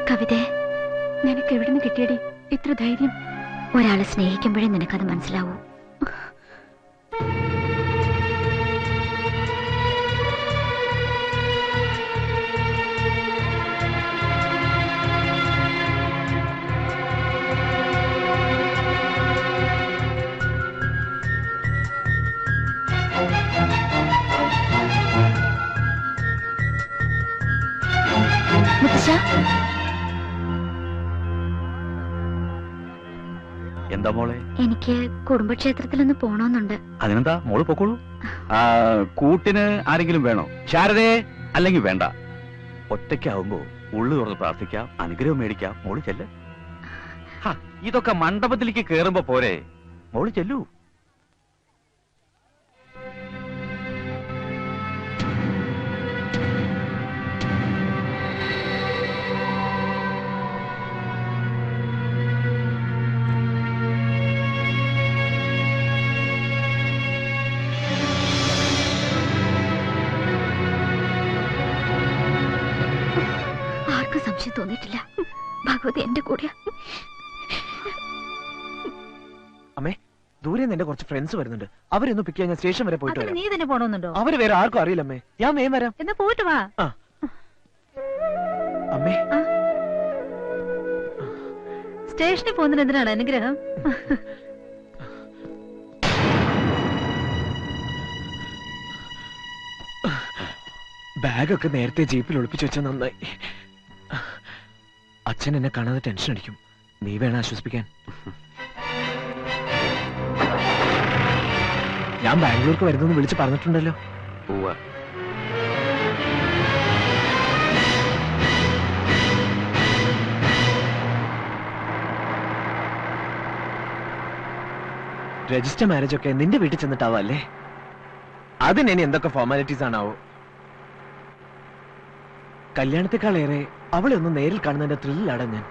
കവിതേ, നിനക്ക് എവിടുന്ന് കിട്ടിയടി ഇത്ര ധൈര്യം? ഒരാളെ സ്നേഹിക്കുമ്പോഴേ നിനക്കത് മനസ്സിലാവൂ. എന്താ മോളെ? എനിക്ക് കുടുംബക്ഷേത്രത്തിലൊന്ന് പോണോന്നുണ്ട്. അതിനെന്താ, മോള് പൊക്കോളൂ. കൂട്ടിന് ആരെങ്കിലും വേണോ? ശാരദേ, അല്ലെങ്കിൽ വേണ്ട. ഒറ്റയ്ക്കാവുമ്പോ ഉള്ളു തുറന്ന് പ്രാർത്ഥിക്കാം, അനുഗ്രഹം മേടിക്കാം. മോള് ചെല്ല്. ഇതൊക്കെ മണ്ഡപത്തിലേക്ക് കേറുമ്പോ പോരെ, മോള് ചെല്ലൂ. സംശയം തോന്നിയിട്ടില്ല. ഭഗവതി എന്റെ കൂടെ. അമ്മേ, ദൂരെ നിന്ന് എന്റെ കുറച്ച് ഫ്രണ്ട്സ് വരുന്നുണ്ട്. അവരൊന്ന് പിക്ക് ചെയ്യാൻ സ്റ്റേഷൻ വരെ പോയിട്ട് വരാം. നീ തന്നെ പോണോന്നുണ്ടോ? അവര് വേറെ ആർക്കും അറിയില്ലമ്മേ. ഞാൻ വേഗം വരാം. എന്നാ പോയിട്ട് വാ. അമ്മേ, സ്റ്റേഷനിൽ പോകുന്നതിന് എന്തിനാണ് അനുഗ്രഹം? ബാഗൊക്കെ നേരത്തെ ജീപ്പിൽ ഒളിപ്പിച്ചു വെച്ച നന്നായി. അച്ഛൻ എന്നെ കാണാതെ ടെൻഷൻ അടിക്കും. നീ വേണം ആശ്വസിപ്പിക്കാൻ. ഞാൻ ബാംഗ്ലൂർക്ക് വരുന്നെന്ന് വിളിച്ച് പറഞ്ഞിട്ടുണ്ടല്ലോ. രജിസ്റ്റർ മാരേജ് ഒക്കെ നിന്റെ വീട്ടിൽ ചെന്നിട്ടാവല്ലേ? അതിന് ഇനി എന്തൊക്കെ ഫോർമാലിറ്റീസ് ആണാവോ? കല്യാണത്തെക്കാളേറെ അവളെ ഒന്ന് നേരിൽ കാണുന്നതിന്റെ ത്രില്ലാണ് ഞാൻ.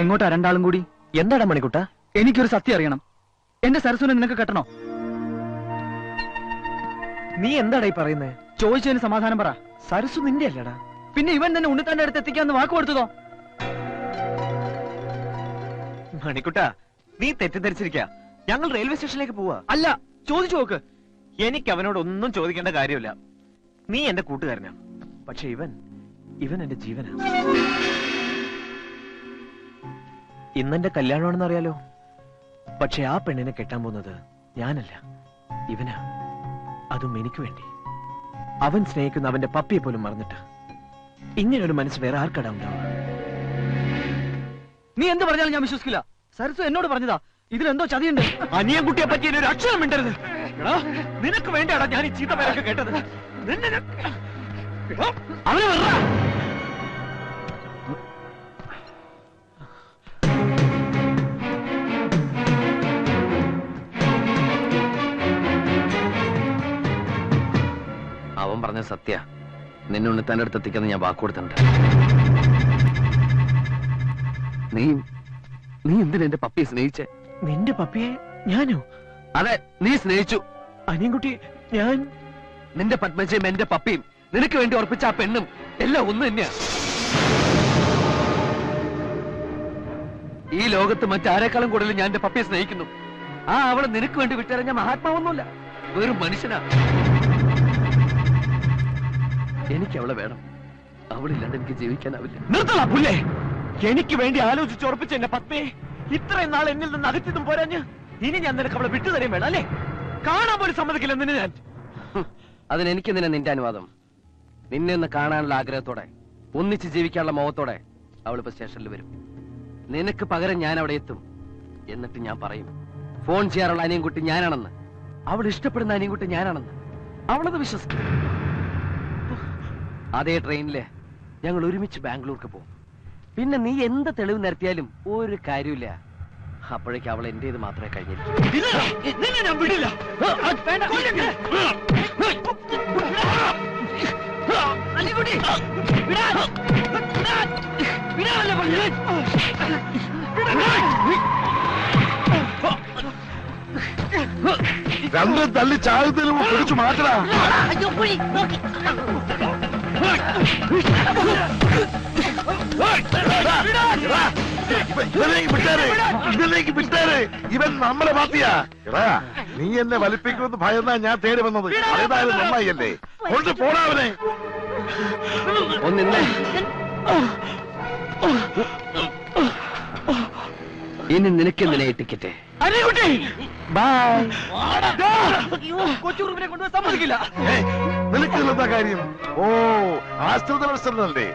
എങ്ങോട്ടാ രണ്ടാളും കൂടി? എന്താടാ മണിക്കുട്ട? എനിക്കൊരു സത്യം അറിയണം. എന്റെ സരസുനെ നിനക്ക് കെട്ടണോ? നീ എന്താടാ ഈ പറയുന്നേ? ചോദിച്ചതിന് സമാധാനം പറ. സരസു നിന്റെ അല്ലടാ. പിന്നെ ഇവൻ തന്നെ ഉണ്ണിത്താന്റെ അടുത്ത് എത്തിക്കാന്ന് വാക്ക് കൊടുത്തതോ? മണിക്കുട്ട, നീ തെറ്റിദ്ധരിച്ചിരിക്ക. ഞങ്ങൾ റെയിൽവേ സ്റ്റേഷനിലേക്ക് പോവാ. അല്ല, ചോദിച്ചു നോക്ക്. എനിക്ക് അവനോട് ഒന്നും ചോദിക്കേണ്ട കാര്യമില്ല. നീ എന്റെ കൂട്ടുകാരനാ. പക്ഷെ ഇവൻ എന്റെ ജീവനാ. ഇന്നെന്റെ കല്യാണമാണെന്ന് അറിയാലോ. പക്ഷെ ആ പെണ്ണിനെ കെട്ടാൻ പോകുന്നത് ഞാനല്ല, ഇവനാ. അതും എനിക്ക് വേണ്ടി. അവൻ സ്നേഹിക്കുന്ന അവന്റെ പപ്പിയെ പോലും മറന്നിട്ട്. ഇങ്ങനൊരു മനസ്സ് വേറെ ആർക്കടാ ഉണ്ടാവുക? നീ എന്ത് പറഞ്ഞാലും ഞാൻ വിശ്വസിക്കില്ല. സരസു എന്നോട് പറഞ്ഞതാ. ഇതിലെന്തോ ചതിയുണ്ട്. അനിയൻകുട്ടിയെ പറ്റി ഒരു അക്ഷരം മിണ്ടരുത്. നിനക്ക് വേണ്ടിയാടാ ഞാൻ ഈ ചീത്ത പേരൊക്കെ കേട്ടത്. അവനെ അവൻ പറഞ്ഞ സത്യ. നിന്നെ ഉണ്ണിത്താന്റെ അടുത്ത് എത്തിക്കാന്ന് ഞാൻ വാക്ക് കൊടുത്തിട്ടുണ്ട്. നീ എന്തിനാ എന്റെ പപ്പിയെ സ്നേഹിച്ചേ? നിന്റെ പപ്പിയെ ഞാനോ? അതെ, നീ സ്നേഹിച്ചു. അനിയൻകുട്ടി, ഞാൻ നിന്റെ പത്മജയും എന്റെ പപ്പിയും നിനക്ക് വേണ്ടി ഉറപ്പിച്ച ആ പെണ്ണും എല്ലാം ഒന്ന് തന്നെയാ. ഈ ലോകത്ത് മറ്റാരെക്കാളും കൂടുതൽ ഞാൻ എന്റെ പപ്പിയെ സ്നേഹിക്കുന്നു. അവളെ നിനക്ക് വേണ്ടി വിട്ടറിഞ്ഞ മഹാത്മാവൊന്നുമില്ല, വെറും മനുഷ്യനാ. എനിക്ക് അവളെ വേണം. അവളില്ലാണ്ട് എനിക്ക് ജീവിക്കാനാവില്ല. നിർത്തണ പുല്ലേ. എനിക്ക് വേണ്ടി ആലോചിച്ചുറപ്പിച്ച എന്റെ പത്മയെ ഇത്രയും നാൾ എന്നിൽ നിന്ന് അകറ്റിയതും പോരാഞ്ഞ് ഇനി ഞാൻ നിനക്ക് അവളെ വിട്ടുതരയും വേണം അല്ലേ? കാണാൻ പോലും സമ്മതിക്കില്ല നിന്നെ ഞാൻ. അതിനെനിക്ക് നിന്റെ അനുവാദം. നിന്നെ ഒന്ന് കാണാനുള്ള ആഗ്രഹത്തോടെ, ഒന്നിച്ച് ജീവിക്കാനുള്ള മോഹത്തോടെ അവളിപ്പോ സ്റ്റേഷനിൽ വരും. നിനക്ക് പകരം ഞാൻ അവിടെ എത്തും. എന്നിട്ട് ഞാൻ പറയും, ഫോൺ ചെയ്യാറുള്ള അനിയൻകുട്ടി ഞാനാണെന്ന്, അവൾ ഇഷ്ടപ്പെടുന്ന അനിയൻകുട്ടി ഞാനാണെന്ന്. അവളത് വിശ്വസിക്കും. അതേ ട്രെയിനില് ഞങ്ങൾ ഒരുമിച്ച് ബാംഗ്ലൂർക്ക് പോകും. പിന്നെ നീ എന്ത് തെളിവ് നിരത്തിയാലും ഒരു കാര്യമില്ല. അപ്പോഴേക്ക് അവൾ എന്റേത് മാത്രമേ കഴിഞ്ഞിരിക്കൂ. തല്ലി ചാകുന്നതിന് മുമ്പ് പിടിച്ചു മാറ്റടാ. ഇവനിലേക്ക് വിട്ടേര്. ഇവൻ നമ്മളെ പാർട്ടിയാ. എടാ, നീ എന്നെ വലിപ്പിക്കുമെന്ന് ഭയന്നാ ഞാൻ തേടി വന്നത്. അതേതായാലും നന്നായില്ലേ. കൊണ്ട് പോടാവനെ. ഒന്നിന്നേ. ഇനി നിനക്കെന്തിനാ ടിക്കറ്റ്? കൊച്ചുറുപ്പിനെ കൊണ്ടുപോയി സമ്മതിക്കില്ല. നിനക്ക് എന്താ കാര്യം? ഓ, ആശ്രിത മത്സരമല്ലേ?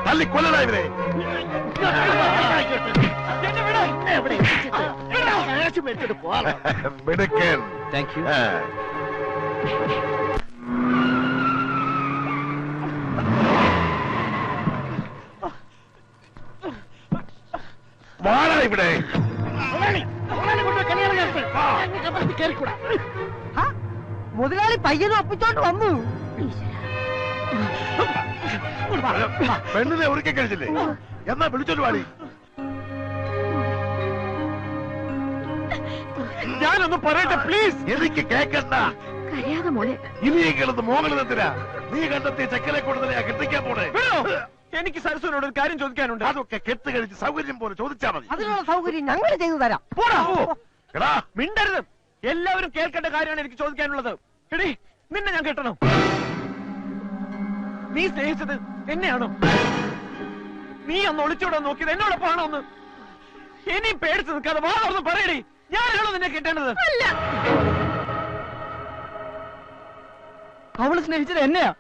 തല്ലി കൊല്ലടാ ഇവരെ. മിടുക്കൻ. Thank you. വാടാ ഇവിടെ. മുതലാളി പയ്യനും ഒപ്പിച്ചോണ്ട് വന്നു. പെണ്ണിനെ ഒരുക്കി കഴിച്ചില്ലേ? എന്നാ വിളിച്ചോണ്ട് വാടി. ഞാനൊന്ന് പറയട്ടെ പ്ലീസ്. എനിക്ക് കേക്കണ്ട. കരയാതെ മോളെ. ഇനിയെങ്കിലും മോഹനത്തിനാ നീ കണ്ടെത്തിയ ചെക്കനെ കൊണ്ടുതന്നെ കെട്ടിക്കാൻ പോണേ. എനിക്ക് സരസ്വനോട് ഒരു കാര്യം ചോദിക്കാനുണ്ട്. അതൊക്കെ കെട്ട് കഴിച്ച് സൗകര്യം പോലെ ചോദിച്ചാ മതി. അതിനുള്ള സൗകര്യം ഞങ്ങൾ ചെയ്തു തരാം. പോടാ. എടാ, മിണ്ടരുത്. എല്ലാവരും കേൾക്കേണ്ട കാര്യമാണ് എനിക്ക് ചോദിക്കാനുള്ളത്. എടീ, നിന്നെ ഞാൻ കെട്ടണം. നീ സ്നേഹിച്ചത് എന്നെയാണോ? നീ അന്ന് ഒളിച്ചോടാൻ നോക്കിയത് എന്നോടൊപ്പമാണോ ഒന്ന്? ഇനിയും പേടിച്ച് നിൽക്കാതെ വാ തുറന്ന് പറയടി. ഞാനാണോ നിന്നെ കെട്ടേണ്ടത്? അവള് സ്നേഹിച്ചത് എന്നെയാ.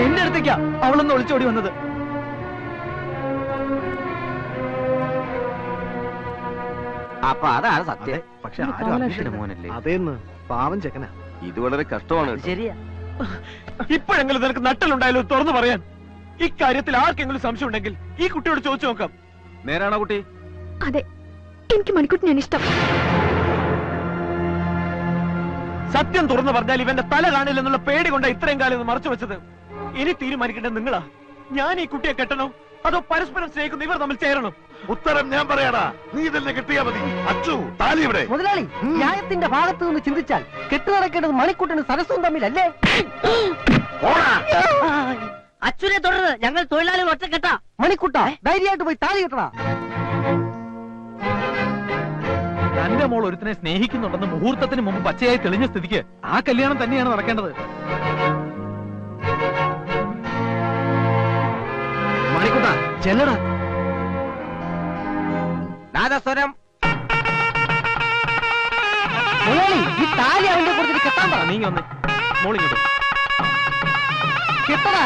എന്റെ അടുത്തേക്കാ അവളൊന്ന് ഒളിച്ചോടി വന്നത്. അപ്പൊ അതാണ് സത്യം. പക്ഷെ ആരും മോനല്ലേ? അതേന്ന് പാവം ചെക്കനാ. ഇത് വളരെ കഷ്ടമാണ്. ശരിയാ. ഇപ്പോഴെങ്കിലും നിനക്ക് നട്ടലുണ്ടായാലും തുറന്നു പറയാൻ. ഇക്കാര്യത്തിൽ ആർക്കെങ്കിലും സംശയം ഉണ്ടെങ്കിൽ ഈ കുട്ടിയോട് ചോദിച്ചു നോക്കാം. നേരാണോ കുട്ടി? അതെ, എനിക്ക് മണിക്കുട്ടിനാണ് ഇഷ്ടം. സത്യം തുറന്നു പറഞ്ഞാൽ ഇവന്റെ തല കാണില്ലെന്നുള്ള പേടി കൊണ്ട് ഇത്രയും കാലം ഇത് മറച്ചു വെച്ചത്. ഇനി തീരുമാനിക്കേണ്ടത് നിങ്ങളാ. ഞാൻ ഈ കുട്ടിയെ കെട്ടണോ അതോ പരസ്പരം സ്നേഹിക്കുന്ന ഇവർ തമ്മിൽ ചേരണം? ഉത്തരം ഞാൻ പറയാടാ. നീ തന്നെ കെട്ടിയാ മതി. അച്ചു, താലി ഇവിടെ. മുതലാളി, ന്യായത്തിന്റെ ഭാഗത്ത് നിന്ന് ചിന്തിച്ചാൽ കെട്ടു നടക്കേണ്ടത് മണിക്കൂട്ടനും സരസ്വം തമ്മിലല്ലേ? അച്ഛനെ തുടർന്ന് ഞങ്ങൾ തൊഴിലാളികൾ ഒറ്റക്കെട്ടാ. മണിക്കൂട്ട ധൈര്യമായിട്ട് പോയി താലി കെട്ടണ. തന്റെ മോൾ ഒരുത്തിനെ സ്നേഹിക്കുന്നുണ്ടെന്ന് മുഹൂർത്തത്തിന് മുമ്പ് പച്ചയായി തെളിഞ്ഞ സ്ഥിതിക്ക് ആ കല്യാണം തന്നെയാണ് നടക്കേണ്ടത്. മണിക്കുട്ട ചെല്ലടാ. നാദസ്വരം. മുതലാളി, ഈ താലി അവന്റെ കൊടുത്തിട്ട് കെട്ടാൻ പറ. നീ ഒന്ന് മോളിങ്ങോട്ട് കെട്ടടാ.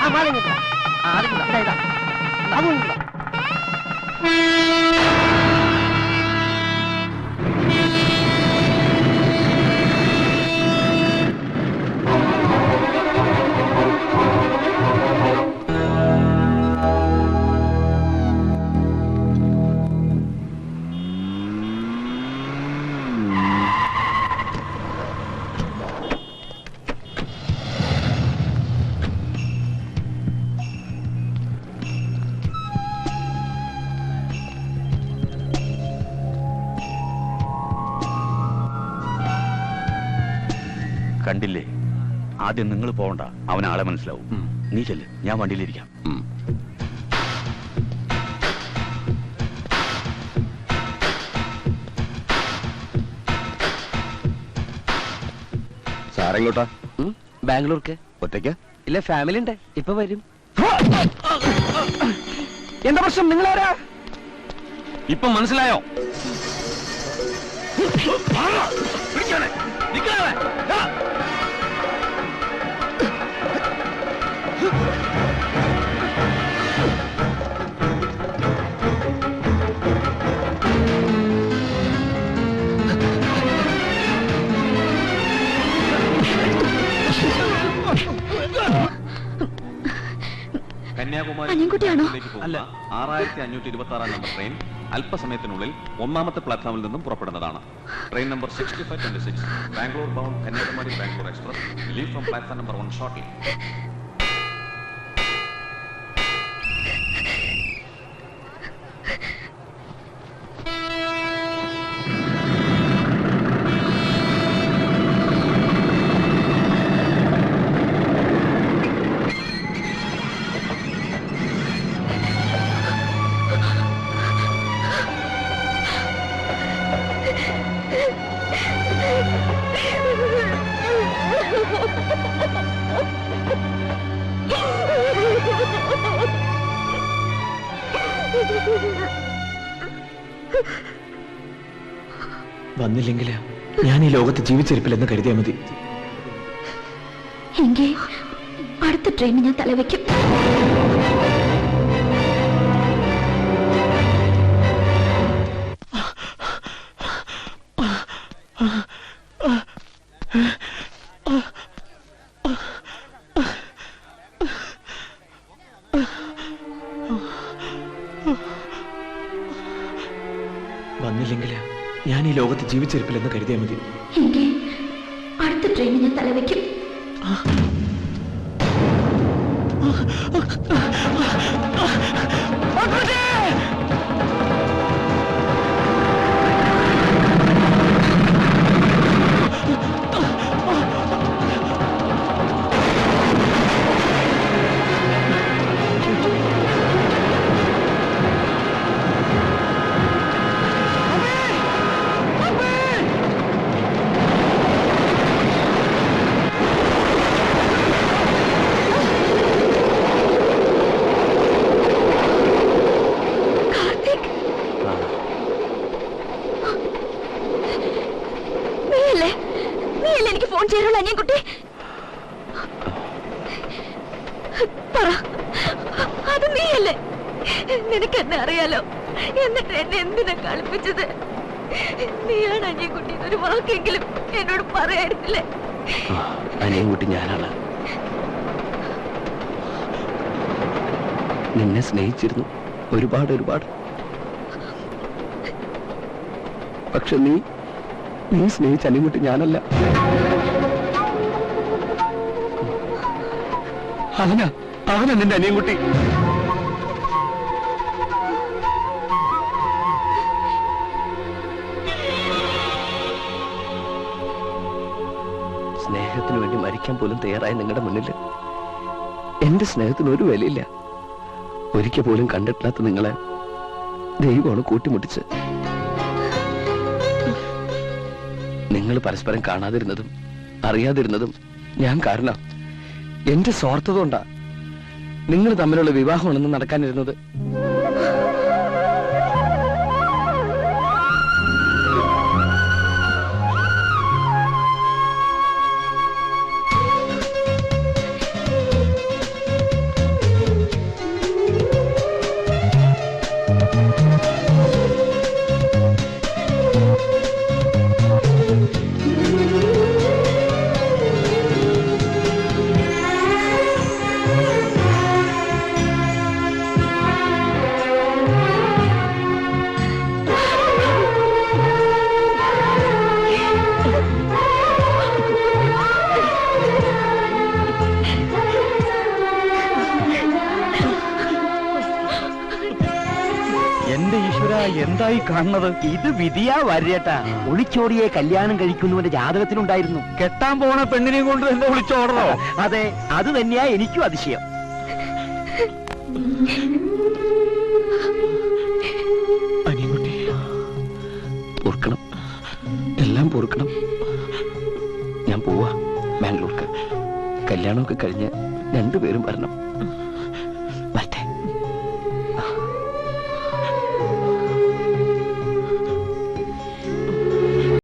ആ മാലം കെട്ടാ. അതും കൂടാ. കണ്ടില്ലേ, ആദ്യം നിങ്ങൾ പോവണ്ട, അവൻ ആളെ മനസ്സിലാവും. നീ ചെല്ല്, ഞാൻ വണ്ടിയിലിരിക്കാം. സാറെങ്ങോട്ടാ? ബാംഗ്ലൂർക്ക്. ഒറ്റയ്ക്ക്? ഇല്ല, ഫാമിലി ഉണ്ട്. ഇപ്പൊ വരും. എന്താ പ്രശ്നം? നിങ്ങളാരാ? ഇപ്പൊ മനസ്സിലായോ? അനിയൻകുട്ടിയാണോ? അല്ല, 6526 നമ്പർ ട്രെയിൻ അല്പസമയത്തിനുള്ളിൽ ഒന്നാമത്തെ പ്ലാറ്റ്ഫോമിൽ നിന്നും പുറപ്പെടുന്നതാണ്. Train number 6526 Bangalore bound Kanyakumari Bangalore express leave from platform number 1 shortly. വന്നില്ലെങ്കിൽ ഞാൻ ഈ ലോകത്ത് ജീവിച്ചിരിപ്പില്ലെന്ന് കരുതിയാൽ മതി. എങ്കിൽ അടുത്ത ട്രെയിനിന് ഞാൻ തലവെക്കും. വന്നില്ലെങ്കിൽ ഞാൻ ഈ ലോകത്ത് ജീവിച്ചിരിപ്പില്ലെന്ന് കരുതിയാൽ മതി. എങ്കിൽ അടുത്ത ട്രെയിനിന് ഞാൻ തലവെക്കും. നീയല്ലേ എനിക്ക് ഫോൺ ചെയ്യാനുള്ള അനിയൻകുട്ടി? പറ, അത് നീയല്ലേ? നിനക്ക് എന്നെ അറിയാലോ. എന്നിട്ട് എന്നെ എന്തിനാ കളിപ്പിച്ചത്? നീയാണ് അനിയൻകുട്ടി ഒരു വാക്കെങ്കിലും എന്നോട് പറയായിരുന്നില്ലേ? അനിയൻകുട്ടി ഞാനാണ്. നിന്നെ സ്നേഹിച്ചിരുന്നു ഒരുപാട്. പക്ഷെ നീ സ്നേഹിച്ച അനിയൻകുട്ടി ഞാനല്ല. അവനാ നിന്റെ അനിയൻകുട്ടി. സ്നേഹത്തിന് വേണ്ടി മരിക്കാൻ പോലും തയ്യാറായ നിങ്ങളുടെ മുന്നിൽ എന്റെ സ്നേഹത്തിന് ഒരു വിലയില്ല. ഒരിക്കൽ പോലും കണ്ടിട്ടില്ലാത്ത നിങ്ങളെ ദൈവമാണ് കൂട്ടിമുട്ടിച്ച്. നിങ്ങൾ പരസ്പരം കാണാതിരുന്നതും അറിയാതിരുന്നതും ഞാൻ കാരണം. എന്റെ സ്വാർത്ഥത കൊണ്ടാ നിങ്ങൾ തമ്മിലുള്ള വിവാഹമാണെന്ന് നടക്കാനിരുന്നത്. എന്റെ ഈശ്വര, എന്തായി കാണുന്നത്? ഇത് വിധിയാ വരേട്ടാ. ഒളിച്ചോടിയെ കല്യാണം കഴിക്കുന്നവന്റെ ജാതകത്തിലുണ്ടായിരുന്നു. കെട്ടാൻ പോണ പെണ്ണിനെയും കൊണ്ട് എന്നെ ഒളിച്ചോടണോ? അതെ, അത് തന്നെയാ എനിക്കും അതിശയം. അനിയൻകുട്ടി, പൊറുക്കണം, എല്ലാം പൊറുക്കണം. ഞാൻ പോവാ ബാംഗ്ലൂർക്ക്. കല്യാണമൊക്കെ കഴിഞ്ഞ് രണ്ടുപേരും വരണം.